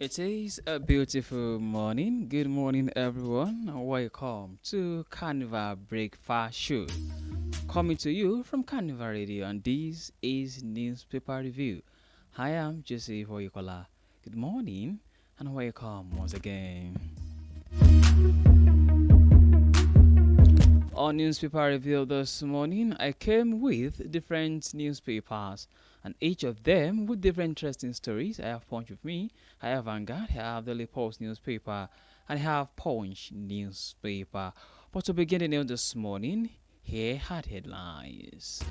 It is a beautiful morning. Good morning, everyone. Welcome to Carnival Breakfast Show. Coming to you from Carnival Radio, and this is Newspaper Review. I am Joseph Oyikola. Good morning, and welcome once again. On Newspaper Review this morning, I came with different newspapers, and each of them with different interesting stories. I have Punch with me, I have Vanguard, I have Daily Post newspaper, and I have Punch newspaper. But to begin the news this morning, here are headlines.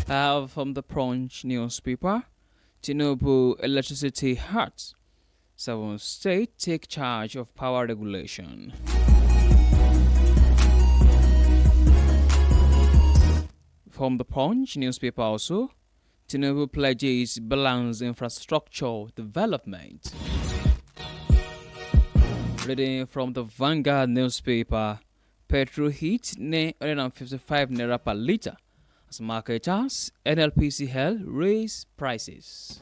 I have from the Punch newspaper, Tinubu electricity hurts. 7 states take charge of power regulation. From the Punch newspaper also, Tinubu pledges balanced infrastructure development. Reading from the Vanguard newspaper, petrol hit 955 naira per litre as marketers NLPCL raise prices.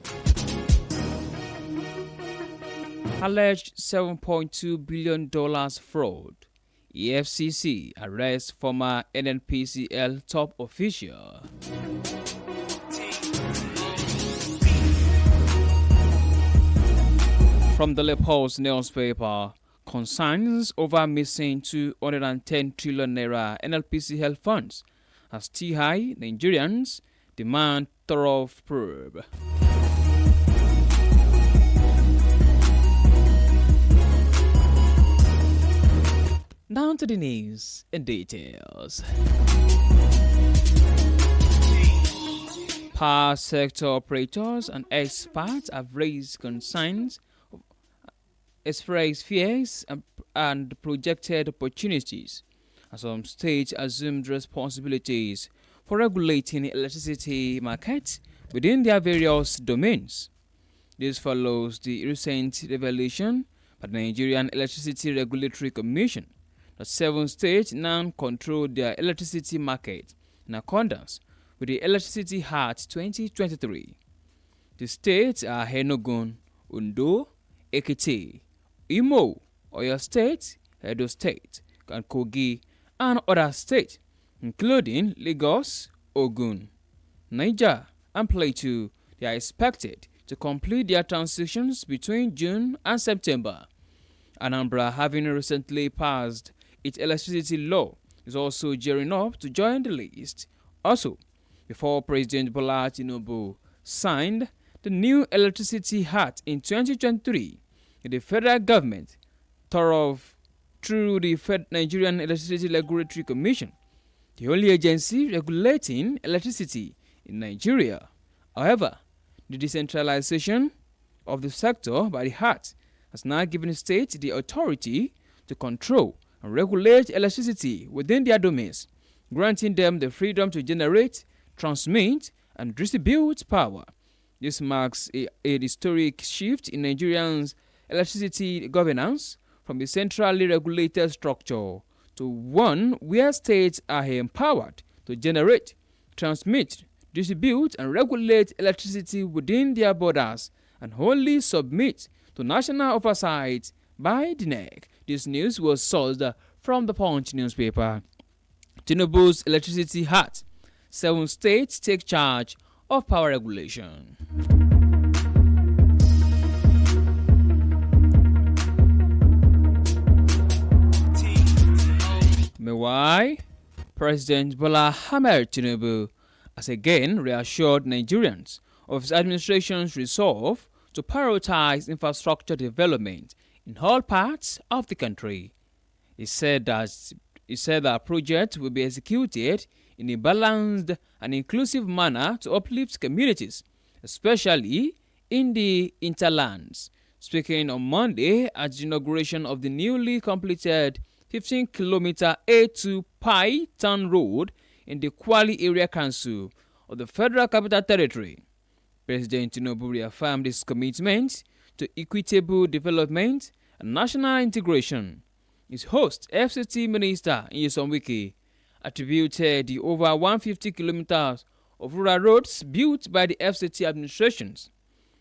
Alleged $7.2 billion fraud. EFCC arrests former NNPCL top official. From the Post newspaper, concerns over missing 210 trillion naira NLPCL funds as TI Nigerians demand thorough probe. Down to the news and details. Power sector operators and experts have raised concerns, expressed fears, and projected opportunities as some states assumed responsibilities for regulating electricity markets within their various domains. This follows the recent revelation by the Nigerian Electricity Regulatory Commission that 7 states now control their electricity market in accordance with the Electricity Act 2023. The states are Enugu, Ondo, Ekiti, Imo, Oyo State, Edo State, and Kogi, and other states, including Lagos, Ogun, Niger, and Plateau. They are expected to complete their transitions between June and September. Anambra, having recently passed its electricity law, is also gearing up to join the list. Also, before President Bola Tinubu signed the new Electricity Act in 2023, the federal government through the Nigerian Electricity Regulatory Commission, the only agency regulating electricity in Nigeria. However, the decentralization of the sector by the Act has now given states the authority to control and regulate electricity within their domains, granting them the freedom to generate, transmit, and distribute power. This marks a historic shift in Nigerians' electricity governance from a centrally regulated structure to one where states are empowered to generate, transmit, distribute, and regulate electricity within their borders and wholly submit to national oversight by the NEC. This news was sourced from the Punch newspaper. Tinubu's Electricity Act. 7 states take charge of power regulation. Meanwhile, President Bola Ahmed Tinubu has again reassured Nigerians of his administration's resolve to prioritize infrastructure development in all parts of the country. He said that projects will be executed in a balanced and inclusive manner to uplift communities, especially in the interlands. Speaking on Monday at the inauguration of the newly completed 15-kilometer A2 Pai Town Road in the Kwali Area Council of the Federal Capital Territory, President Tinubu reaffirmed his commitment to equitable development and national integration. His host, FCT Minister Nyesom Wike, attributed the over 150 kilometers of rural roads built by the FCT administrations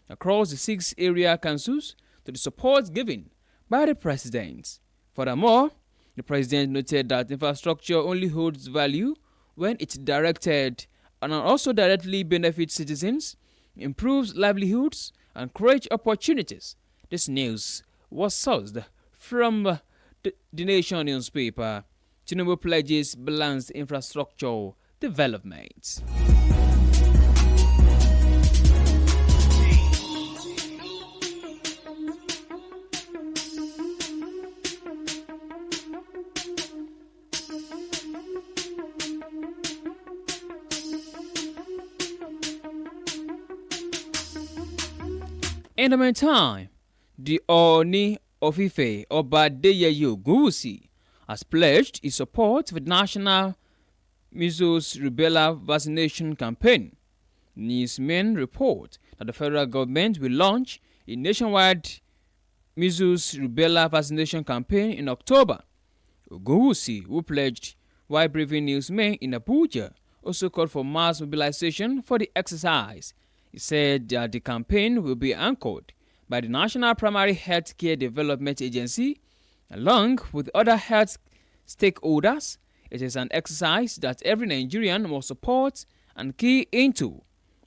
across the 6 area councils to the support given by the president. Furthermore, the president noted that infrastructure only holds value when it's directed and also directly benefits citizens, improves livelihoods, and creates opportunities. This news was sourced from the Nation newspaper. Tinubu pledges balanced infrastructure development. In the meantime, the Oni of Ife, Oba Adeyeye Ogunwusi, has pledged his support for the National Measles Rubella Vaccination Campaign. Newsmen report that the federal government will launch a nationwide Measles Rubella Vaccination Campaign in October. Ogunwusi, who pledged while briefing newsmen in Abuja, also called for mass mobilization for the exercise. He said that the campaign will be anchored by the National Primary Health Care Development Agency along with other health stakeholders. It is an exercise that every Nigerian must support and key into.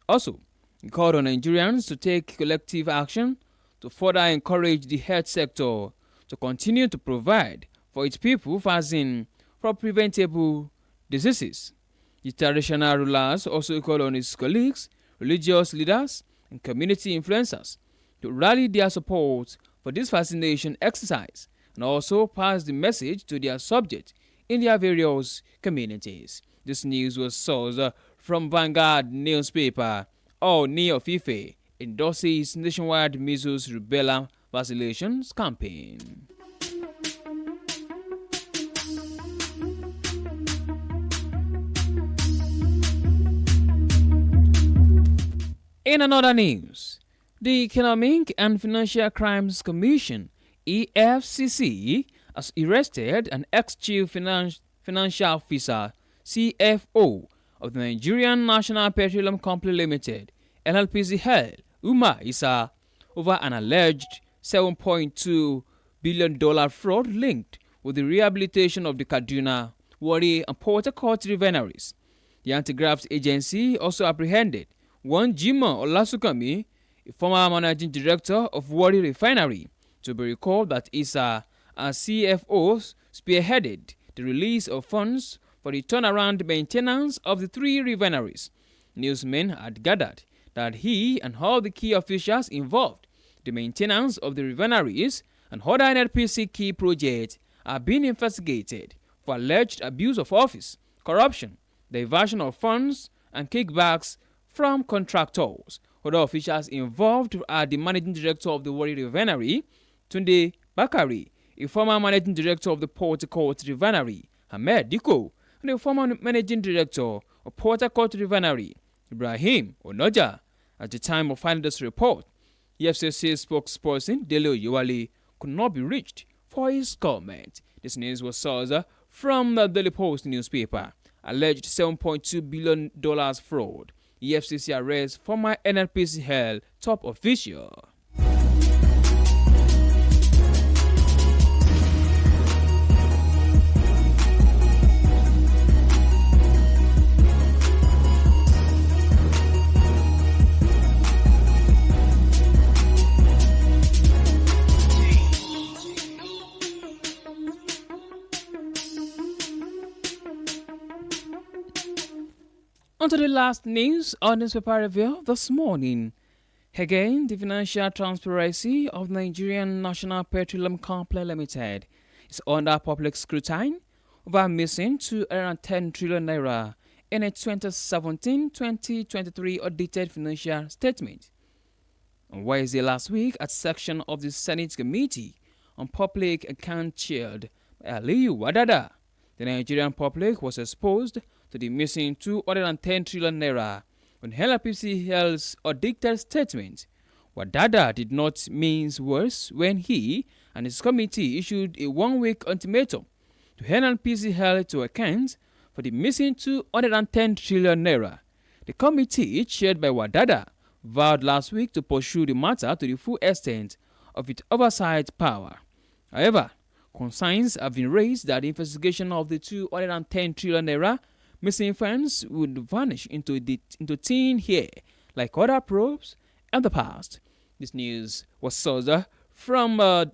Also, he called on Nigerians to take collective action to further encourage the health sector to continue to provide for its people vaccine for preventable diseases. The traditional rulers also called on his colleagues, religious leaders, and community influencers to rally their support for this vaccination exercise and also pass the message to their subjects in their various communities. This news was sourced from Vanguard newspaper. Ooni of Ife endorses nationwide measles rubella vaccinations campaign. In another news, the Economic and Financial Crimes Commission (EFCC) has arrested an ex-chief financial officer (CFO) of the Nigerian National Petroleum Company Limited (NNPCL), Umar Issa, over an alleged $7.2 billion fraud linked with the rehabilitation of the Kaduna, Warri, and Port Harcourt refineries. The anti-graft agency also apprehended one Jimoh Olasukami, a former managing director of Warri Refinery. To be recalled that Issa, as CFO, spearheaded the release of funds for the turnaround maintenance of the 3 refineries. Newsmen had gathered that he and all the key officials involved the maintenance of the refineries and other NNPC key projects are being investigated for alleged abuse of office, corruption, diversion of funds, and kickbacks from contractors. Other officials involved are the managing director of the Warri Refinery, Tunde Bakari, a former managing director of the Port Harcourt Refinery, Ahmed Diko, and the former managing director of Port Harcourt Refinery, Ibrahim Onoja. At the time of filing this report, the FCC spokesperson Dele Oyewale could not be reached for his comment. This news was sourced from the Daily Post newspaper. Alleged $7.2 billion fraud. EFCC arrests former NNPCL top official. On to the last news on newspaper review this morning. Again, the financial transparency of Nigerian National Petroleum Company Limited is under public scrutiny over missing 210 trillion naira in a 2017-2023 audited financial statement. On Wednesday last week, at section of the Senate Committee on Public Account chaired by Aliyu Wadada, the Nigerian public was exposed to the missing 210 trillion naira on NNPCL's audited statement. Wadada did not mince words when he and his committee issued a one-week ultimatum to NNPCL to account for the missing 210 trillion naira. The committee, chaired by Wadada, vowed last week to pursue the matter to the full extent of its oversight power. However, concerns have been raised that the investigation of the 210 trillion naira missing funds would vanish into thin air like other probes in the past. This news was sourced from the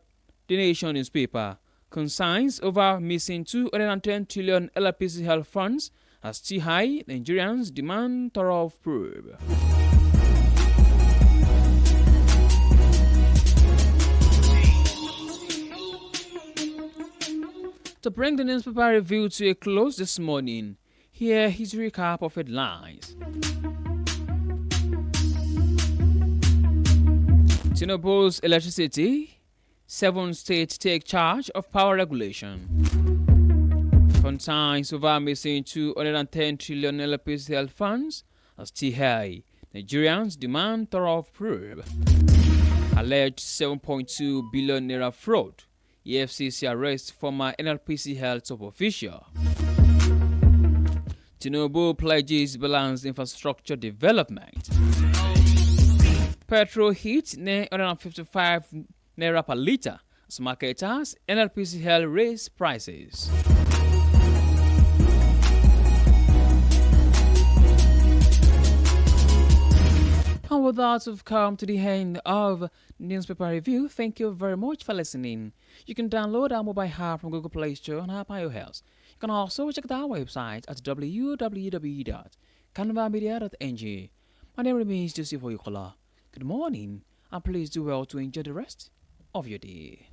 Nation newspaper. Concerns over missing 210 trillion LPC health funds are still high. Nigerians demand thorough probe. To bring the newspaper review to a close this morning, here is a recap of headlines. Tinubu's electricity. 7 states take charge of power regulation. Concerns over missing 210 trillion LPC health funds are still high. Nigerians demand thorough probe. Alleged 7.2 billion naira fraud. EFCC arrests former NLPC health top official. Tinubu pledges balanced infrastructure development. Petrol hit 955 naira per litre as marketers NLPC health raise prices. And with that, we've come to the end of Newspaper Review. Thank you very much for listening. You can download our mobile app from Google Play Store and App iOS. You can also check out our website at www.carnivalmedia.ng. My name remains Joseph Oyokola. Good morning, and please do well to enjoy the rest of your day.